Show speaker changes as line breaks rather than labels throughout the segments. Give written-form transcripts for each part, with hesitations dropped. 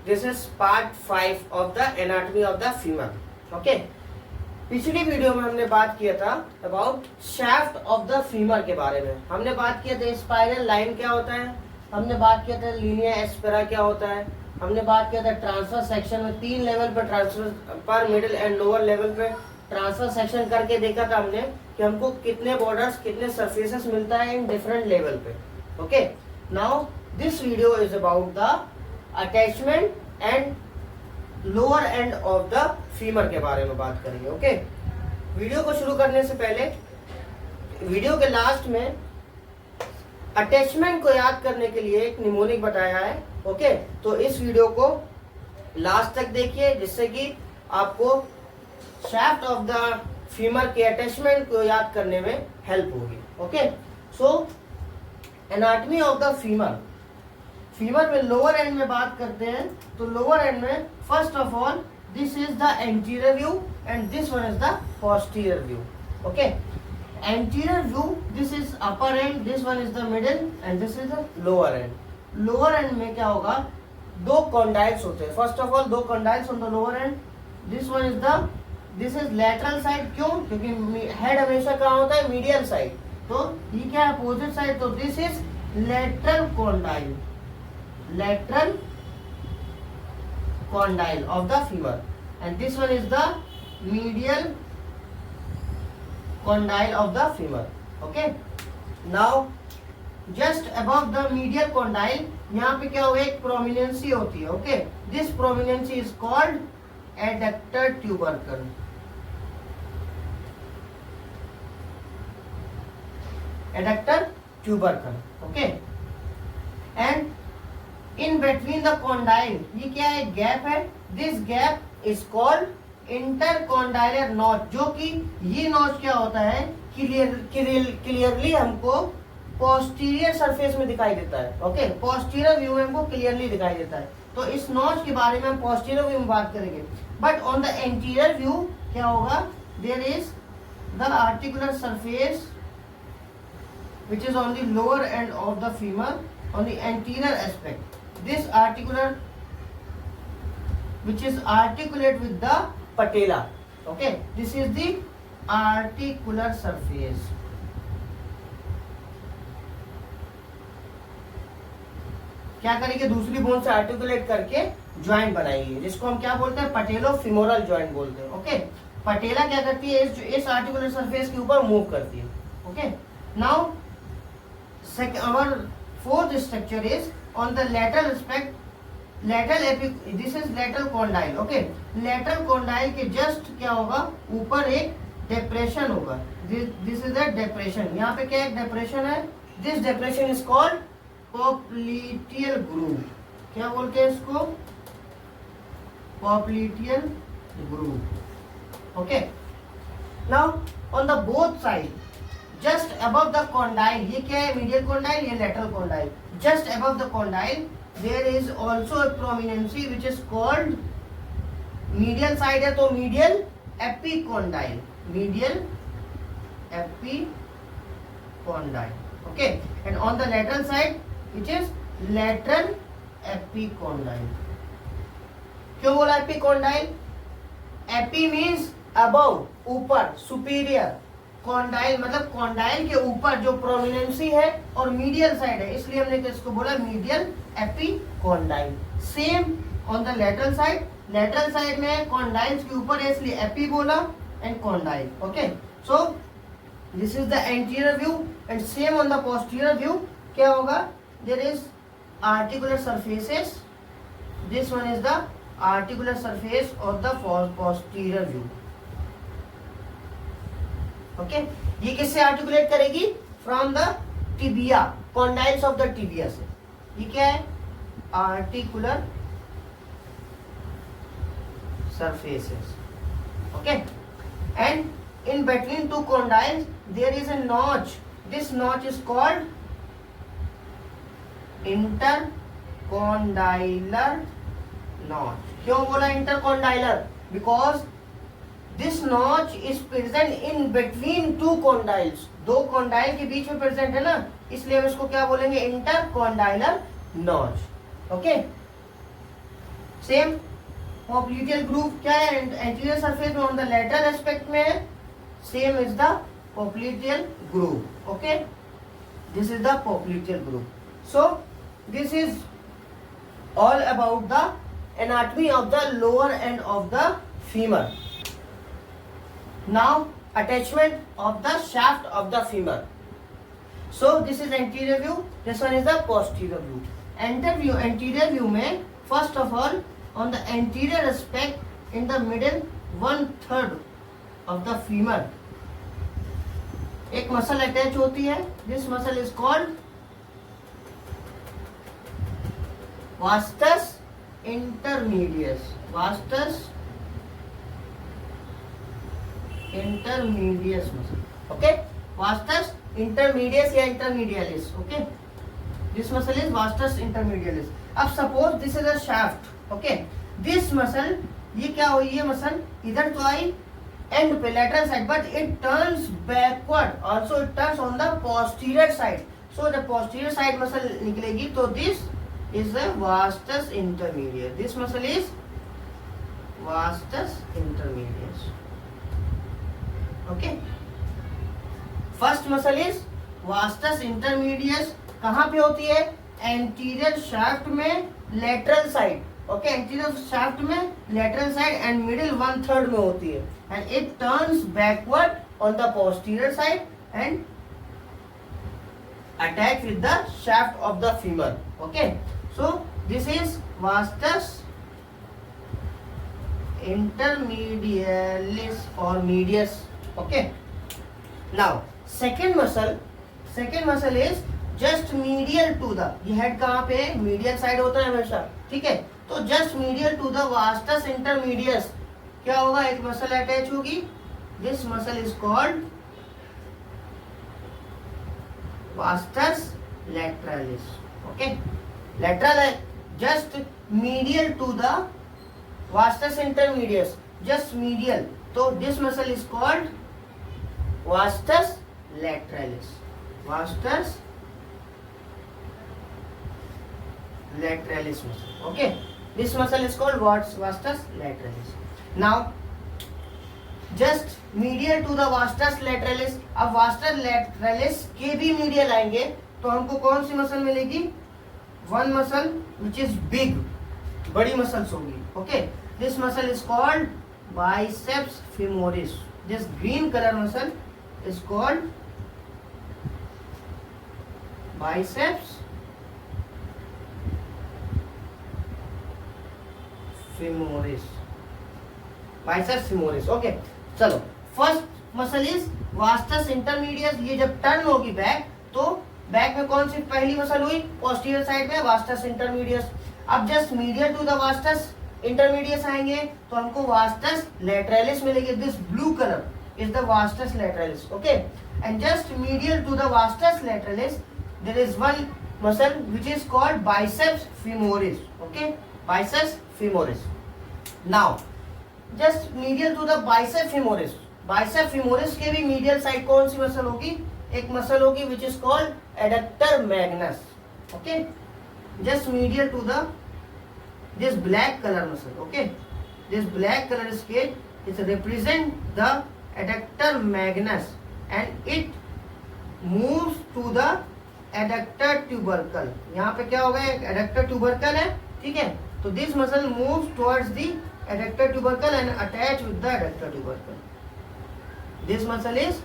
This is part 5 of the anatomy of the femur. Okay, पिछली video में हमने बात किया था about shaft of the femur के बारे में। हमने बात किया था स्पाइरल लाइन क्या होता है, हमने बात किया था लीनिया एस्पेरा क्या होता है, हमने बात किया था ट्रांसफर सेक्शन में 3 लेवल पर ट्रांसफर पर मिडिल एंड लोअर लेवल पे ट्रांसफर सेक्शन करके देखा था हमने कि हमको कितने बॉर्डर्स कितने सरफेसेस मिलता है इन डिफरेंट लेवल पे। Okay, now this video is about the attachment and lower end of the femur के बारे में बात करेंगे। ओके, वीडियो को शुरू करने से पहले वीडियो के लास्ट में अटैचमेंट को याद करने के लिए एक निमोनिक बताया है। ओके, तो इस वीडियो को लास्ट तक देखिए जिससे कि आपको शाफ्ट ऑफ द फीमर के अटैचमेंट को याद करने में हेल्प होगी। Okay, so anatomy of the femur, femur में लोअर एंड में बात करते हैं तो लोअर एंड में first of all this is the anterior view and this one is the posterior view. Okay, anterior view this is upper and, this one is the middle and this is the lower and. Lower and में क्या होगा, दो condyles होते हैं। First of all दो condyles on the lower and, this one is the this is lateral side. क्यों? क्योंकि head हमेशा कहाँ होता है, मीडियल साइड। तो ये क्या है, अपोजिट साइड, तो this is lateral condyle, lateral condyle of the femur and this one is the medial condyle of the femur. Okay, now just above the medial condyle यहाँ पे क्या होगा, एक प्रोमिनेंसी होती है। Okay, this prominency is called adductor tubercle. Adductor tubercle. Okay, and in between the condyle ये क्या है, गैप है। This gap is called intercondylar notch, जो कि ये नॉच क्या होता है, क्लियरली हमको पोस्टीरियर सरफेस में दिखाई देता है। ओके, पोस्टीरियर व्यू में हमको क्लियरली दिखाई देता है। तो इस नॉच के बारे में हम पोस्टीरियर व्यू में बात करेंगे। But on the anterior view क्या होगा, there is the articular surface which is on the lower end of the femur on the anterior aspect. This articular which is articulate with the patella. Okay, this is the articular surface. क्या करेंगे, दूसरी bone से articulate करके joint बनाएंगे जिसको हम क्या बोलते हैं, पटेलो फिमोरल ज्वाइंट बोलते हैं। ओके, पटेला क्या करती है, इस आर्टिकुलर सरफेस के ऊपर मूव करती है। Okay, now our fourth structure is on the lateral aspect, this is lateral condyle. Okay, lateral condyle के just क्या होगा, ऊपर एक depression होगा, this is a depression। यहाँ पे क्या एक depression है, this depression is called popliteal groove। क्या बोलते हैं इसको, popliteal groove। Okay, now on the both side just above the condyle, ये क्या है, medial condyle, ये lateral condyle, just above the condyle there is also a prominency which is called medial side है तो medial epicondyle, medial epicondyle। okay, and on the lateral side which is lateral epicondyle। क्यों बोला epicondyle, epi means above, ऊपर, superior, condyle मतलब condyle के ऊपर जो prominency है और मीडियल साइड है, इसलिए हमने इसको बोला medial epicondyle. Same on the lateral side, lateral side में कॉन्डाइल्स के ऊपर है इसलिए एपी बोला and condyle. Okay, so this is the anterior view and same on the posterior view क्या होगा, there is articular surfaces, this one is the articular surface of the posterior view. Okay, ये किससे articulate करेगी, from the tibia, condyles of the tibia से। ये क्या है, articular surfaces. Okay, and in between two condyles there is a notch. This notch is called intercondylar notch. क्यों बोला intercondylar? Because this notch is present in between two condyles. दो condyles के बीच में present है ना, इसलिए हम इसको क्या बोलेंगे? intercondylar notch. Okay. Same popliteal groove क्या है, एंटीरियर सरफेस में ऑन द लेटरल एस्पेक्ट में है, same is the popliteal groove. Okay, this is the popliteal groove. So this is all about the anatomy of the lower end of the femur. Now attachment of the shaft of the femur. So this is anterior view, this one is the posterior view. Anterior view में first of all on the anterior aspect in the middle 1/3 of the femur एक muscle attach होती है. This muscle is called vastus intermedius. Vastus intermedius muscle. Okay, vastus intermedius या intermedialis. Okay, this muscle is vastus intermedialis. अब suppose this is a shaft. Okay, this muscle ये क्या हुई, ये muscle इधर तो आई एंड पे lateral side, but it turns backward. Also it turns on the posterior side. So the posterior side muscle निकलेगी. तो this is the vastus intermedius. This muscle is vastus intermedius. Okay, first muscle is vastus intermedius. कहाँ पे होती है, anterior shaft में lateral side. Okay, anterior shaft में lateral side and middle 1/3 में होती है, and it turns backward on the posterior side and attach with the shaft of the femur. Okay, so this is vastus intermedialis or medius. Okay, now second muscle is just medial to the, ये head कहाँ पे है, medial side होता है हमेशा. ठीक है, तो just medial to the vastus intermedius क्या होगा, एक मसल अटैच होगी. This muscle is called vastus lateralis. Okay, lateral है, just medial to the vastus intermedius, just medial. तो this muscle is called vastus lateralis. Vastus lateralis muscle. Okay, this muscle is called vastus lateralis. Now just medial to the vastus lateralis. अब vastus lateralis के भी medial आएंगे तो हमको कौन सी muscle मिलेगी, one muscle which is big, बड़ी मसल्स होगी. Okay, this muscle is called biceps femoris. This green color muscle is called biceps femoris. Biceps femoris. Okay, चलो first muscle is vastus intermedius. ये जब टर्न होगी back, तो back में कौन सी पहली मसल हुई, पोस्टीरियर साइड में vastus intermedius. अब just medial to the vastus intermedius आएंगे तो हमको vastus lateralis मिलेगी. This blue colour is the vastus lateralis. Okay, and just medial to the vastus lateralis there is one muscle which is called biceps femoris. Okay, biceps femoris. Now just medial to the bicep femoris. Bicep femoris के भी medial side कौन सी muscle होगी, एक muscle होगी which is called adductor magnus. Okay, just medial to the this black color muscle. Okay, this black color scale is represent the adductor magnus and it moves to the adductor tubercle. यहाँ पे क्या होगा, एक adductor tubercle है. ठीक है, तो this muscle moves towards the adductor tubercle and attach with the adductor tubercle. This muscle is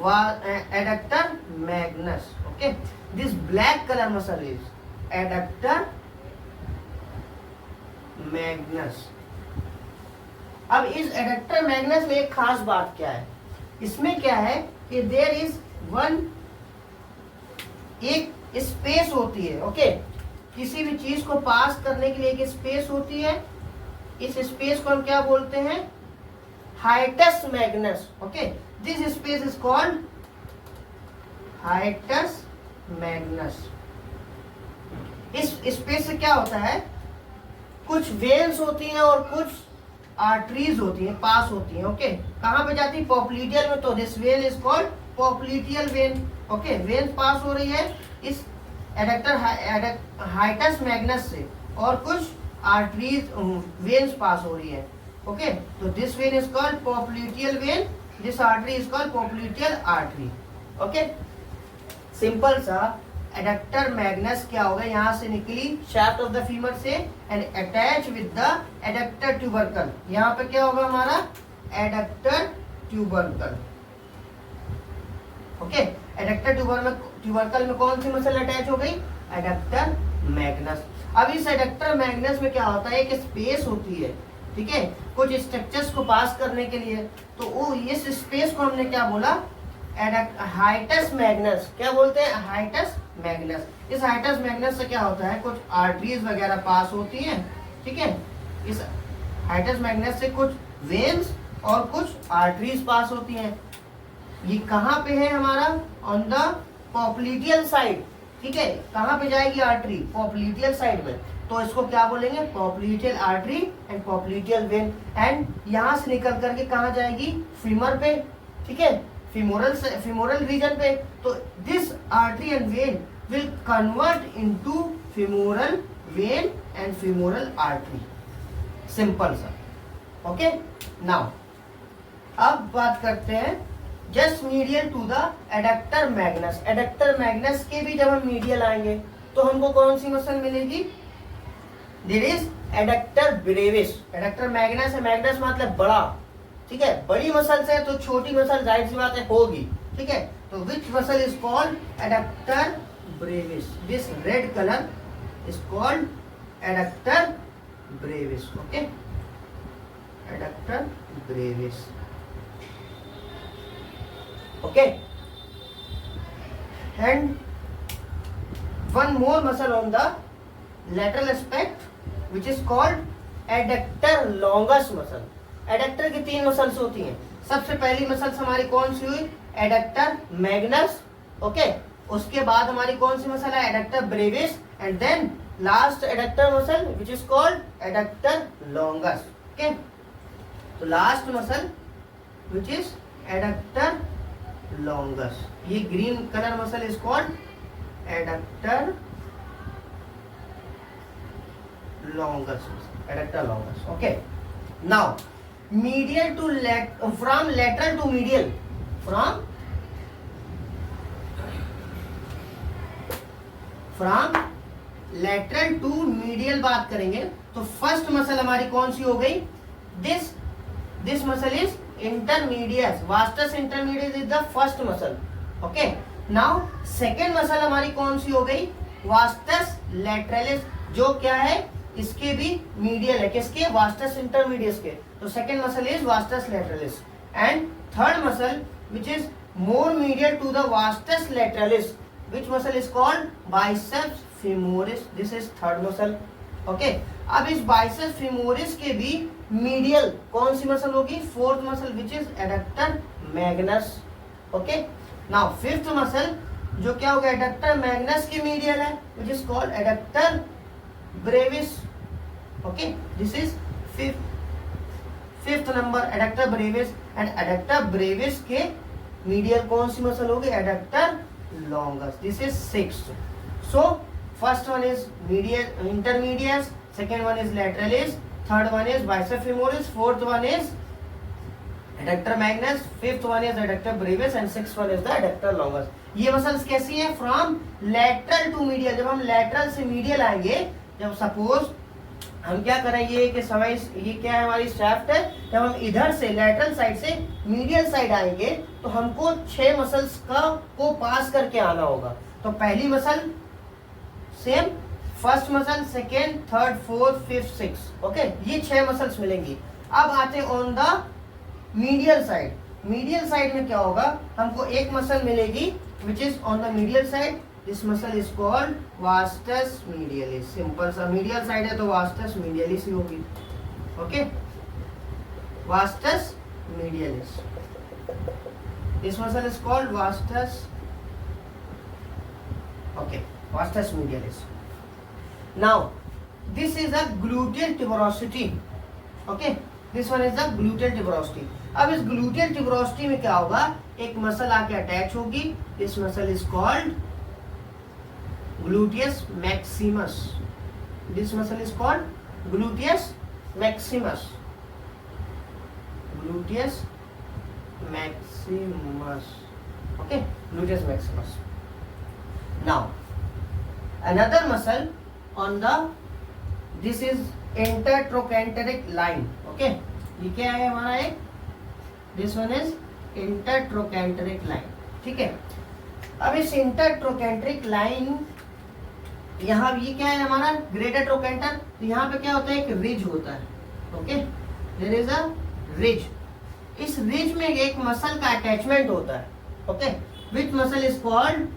adductor magnus. Okay, this black color muscle is adductor magnus. अब इस adductor magnus में एक खास बात क्या है, इसमें क्या है कि there is one, एक स्पेस होती है. ओके, किसी भी चीज को पास करने के लिए एक स्पेस होती है. इस स्पेस को हम क्या बोलते हैं, hiatus Magnus. Okay, this space is called hiatus Magnus. इस स्पेस से क्या होता है, कुछ वेन्स होती हैं और कुछ आर्टरीज होती हैं, पास होती हैं. ओके, कहाँ पे जाती है, पॉप्लिटियल में. तो this vein is called popliteal vein. Okay, vein pass हो रही है इस एडक्टर हाइटस मैग्नस से, और कुछ आर्टरीज वेन्स पास हो रही है। ओके, तो this vein is called popliteal vein, this artery is called popliteal artery. Okay, simple सा एडक्टर मैग्नस क्या होगा, यहां से निकली शाफ्ट ऑफ द फीमर से and attach with the adductor tubercle. यहां पे क्या होगा हमारा adductor tubercle. Okay, adductor tubercle में कौन सी मसल अटैच हो गई, एडक्टर मैग्नस। अब इस एडक्टर मैग्नस में क्या होता है, एक स्पेस होती है, ठीक है, कुछ स्ट्रक्चर्स को पास करने के लिए। तो वो इस स्पेस को हमने क्या बोला, हाइटस मैग्नस। क्या बोलते हैं, हाइटस मैग्नस। इस हाइटस मैग्नस से क्या होता है, कुछ आर्टरीज वगैरह पास होती हैं, ठीक है। इस हाइटस मैग्नस से कुछ वेन्स और कुछ आर्टरीज पास होती हैं। ये कहाँ पे है हमारा, ऑन द पोप्लिटियल साइड, ठीक है। कहाँ पे जाएगी आर्टरी, पोप्लिटियल साइड में, तो इसको क्या बोलेंगे, popliteal artery and popliteal when. And यहाँ से निकल करके कहाँ जाएगी, फीमर पे, ठीक है, femoral रीजन पे। तो this artery and vein will convert into femoral vein and femoral artery. Simple सा। ओके, नाउ अब बात करते हैं just medial to the adductor magnus. Adductor magnus के भी जब हम मीडियल आएंगे तो हमको कौन सी मसल मिलेगी, there is adductor brevis. Adductor magnus है, मैग्नस मतलब बड़ा, ठीक है, बड़ी मसल से तो छोटी मसल जाहिर सी बात है होगी, ठीक है। तो विच muscle is called adductor Brevis, this red colour is called adductor brevis. Okay, adductor brevis. Okay, and one more muscle on the lateral aspect which is called adductor longus muscle। Adductor की तीन muscles होती हैं। सबसे पहली muscles हमारी कौन सी हुई, adductor magnus. Okay, उसके बाद हमारी कौन सी मसल है, adductor brevis, and then last adductor muscle which is called adductor longus. Okay, तो last muscle which is adductor longus, ये green colour muscle is called adductor longus, adductor longus। Okay, now medial to from lateral to medial, from lateral to medial बात करेंगे तो first muscle हमारी कौन सी हो गई, this muscle is intermedius, vastus intermedius is the first muscle। okay, now second muscle हमारी कौन सी हो गई, vastus lateralis, जो क्या है इसके भी मीडियल है, किसके, वास्टस इंटरमीडियस के। तो second muscle is vastus lateralis and third muscle which is more medial to the vastus lateralis which muscle is called biceps femoris, this is third muscle. Okay, अब इस बाइसेप्स फीमोरिस के भी medial कौन सी muscle होगी, fourth muscle which is adductor magnus. Okay, now fifth muscle जो क्या होगा, एडक्टर मैग्नस की मीडियल है which is called adductor brevis. Okay, this is fifth number adductor brevis and adductor Brevis के मीडियल कौन सी मसल होगी, adductor longus, this is sixth. So first one is medial intermedius, second one is लैटरलिस, third one is biceps femoris, fourth one is adductor Magnus, fifth one is adductor brevis and sixth one is the adductor longus. ये muscles कैसी है, from lateral to medial. जब हम lateral से medial आएंगे, जब suppose हम क्या करेंगे कि समय ये क्या है हमारी शाफ्ट है, जब हम इधर से लैटरल साइड से मीडियल साइड आएंगे तो हमको 6 मसल्स को पास करके आना होगा। तो पहली muscle same, first muscle, second, third, fourth, fifth, six. Okay, ये 6 मसल्स मिलेंगी। अब आते हैं on the medial side. Medial side में क्या होगा, हमको एक मसल मिलेगी which is on the medial side, this muscle is called vastus medialis. Simple सा, मीडियल साइड है तो वास्टस मीडियलिस ही होगी। Okay, vastus medialis, this muscle is called vastus, okay, vastus medialis. Now this is a gluteal tuberosity. Okay, this one is the gluteal tuberosity. अब इस gluteal tuberosity में क्या होगा, एक मसल आके अटैच होगी, this muscle is called gluteus maximus, this muscle is called gluteus maximus, gluteus maximus. Okay, gluteus maximus. Now another muscle on the, this is intertrochanteric line. Okay, ये क्या है हमारा एक, दिस वन इज इंटरट्रोकैंटरिक लाइन. ठीक है, अब इस इंटरट्रोकैंटरिक line, यहाँ ये क्या है हमारा ग्रेटर ट्रोकेंटर, तो यहाँ पे क्या होता है, एक रिज होता है. Okay, there is a ridge. इस रिज में एक मसल का अटैचमेंट होता है. Okay, which muscle is called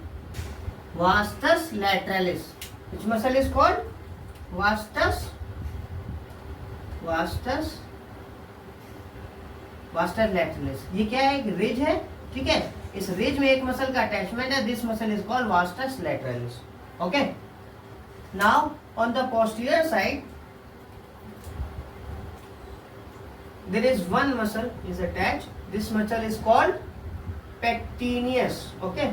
vastus lateralis. Which muscle is called vastus lateralis. ये क्या है, एक रिज है. ठीक है, इस रिज में एक मसल का अटैचमेंट है. This muscle is called vastus लैटरलिस. Okay, now on the posterior side there is one muscle is attached. This muscle is called pectineus. Okay,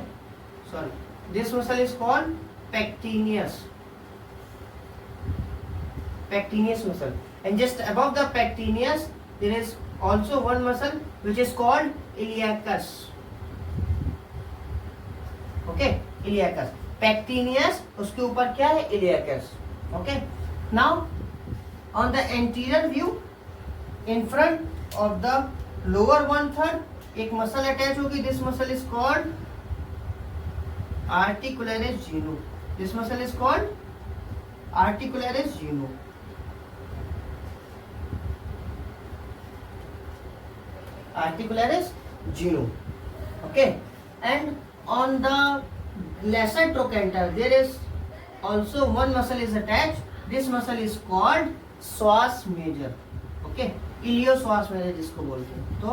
sorry, this muscle is called pectineus muscle. And just above the pectineus there is also one muscle which is called iliacus. Okay, iliacus. Pectineus, उसके ऊपर क्या है, iliacus. Okay, now on the anterior view in front of the lower 1/3 एक muscle attach होगी. This muscle is called articularis genu. This muscle is called articularis genu. Articularis genu. Okay, and on the lesser trochanter there is also one muscle is attached. This muscle is called psoas major. Okay, इलियोपसॉस major जिसको बोलते हैं, तो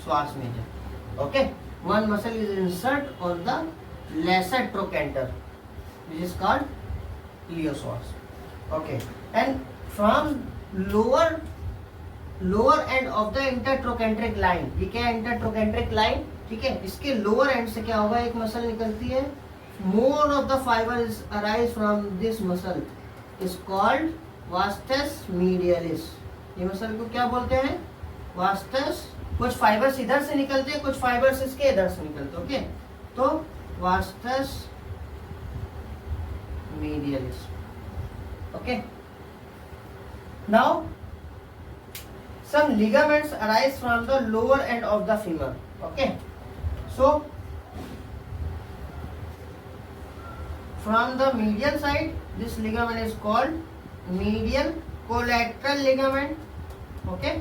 psoas major. Okay, one muscle is insert on the lesser trochanter which is called iliopsoas. Okay, and from lower end of the intertrochanteric line, ये क्या है, intertrochanteric line. ठीक है, इसके लोअर एंड से क्या होगा, एक मसल निकलती है. More of the fibres arise from this muscle is called vastus medialis. ये मसल को क्या बोलते हैं, वास्टस. कुछ फाइबर्स इधर से निकलते हैं, कुछ फाइबर्स इसके इधर से निकलते हैं. ओके, तो vastus medialis. Okay, now some ligaments arise from the lower end of the femur. Okay, so from the medial side this ligament is called medial collateral ligament. Okay,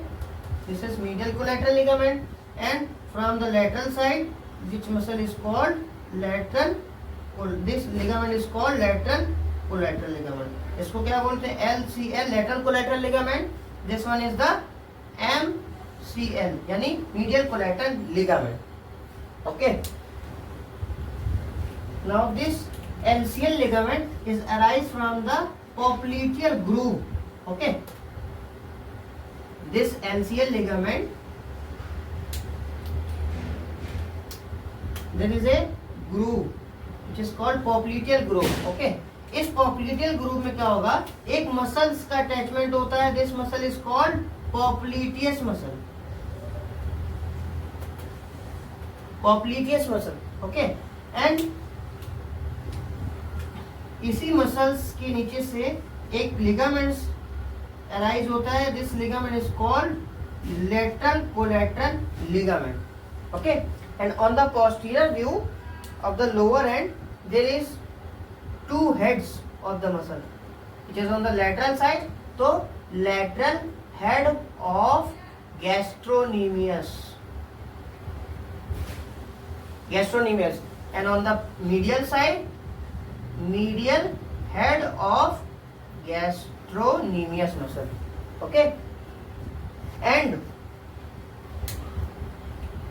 this is medial collateral ligament. And from the lateral side which muscle is called lateral, this ligament is called lateral collateral ligament. इसको क्या बोलते हैं, LCL, lateral collateral ligament. This one is the MCL यानी medial collateral ligament. Okay, now this LCL ligament is arise from the popliteal groove. Okay, this LCL ligament, there is a groove which is called popliteal groove. Okay, इस popliteal groove में क्या होगा, एक muscles का attachment होता है. This muscle is called popliteus muscle. popliteus muscle. Okay, and इसी muscles के नीचे से एक लिगामेंट्स अराइज होता है. This ligament is called lateral collateral ligament. Okay, and on the posterior view of the lower end there is two heads of the muscle which is on the lateral side. तो lateral head of gastrocnemius, and on the medial side medial head of gastrocnemius muscle. Okay, and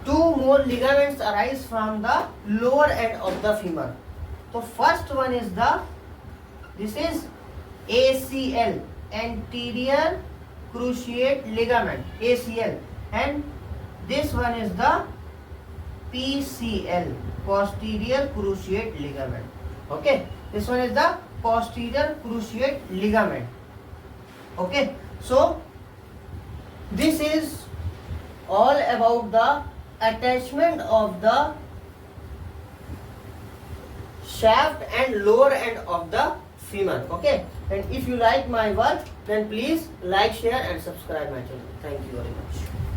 two more ligaments arise from the lower end of the femur. So first one is the, this is ACL, anterior cruciate ligament, ACL, and this one is the PCL, posterior cruciate ligament. Okay, this one is the posterior cruciate ligament. Okay, so this is all about the attachment of the shaft and lower end of the femur. Okay, and if you like my work, then please like, share and subscribe my channel. Thank you very much.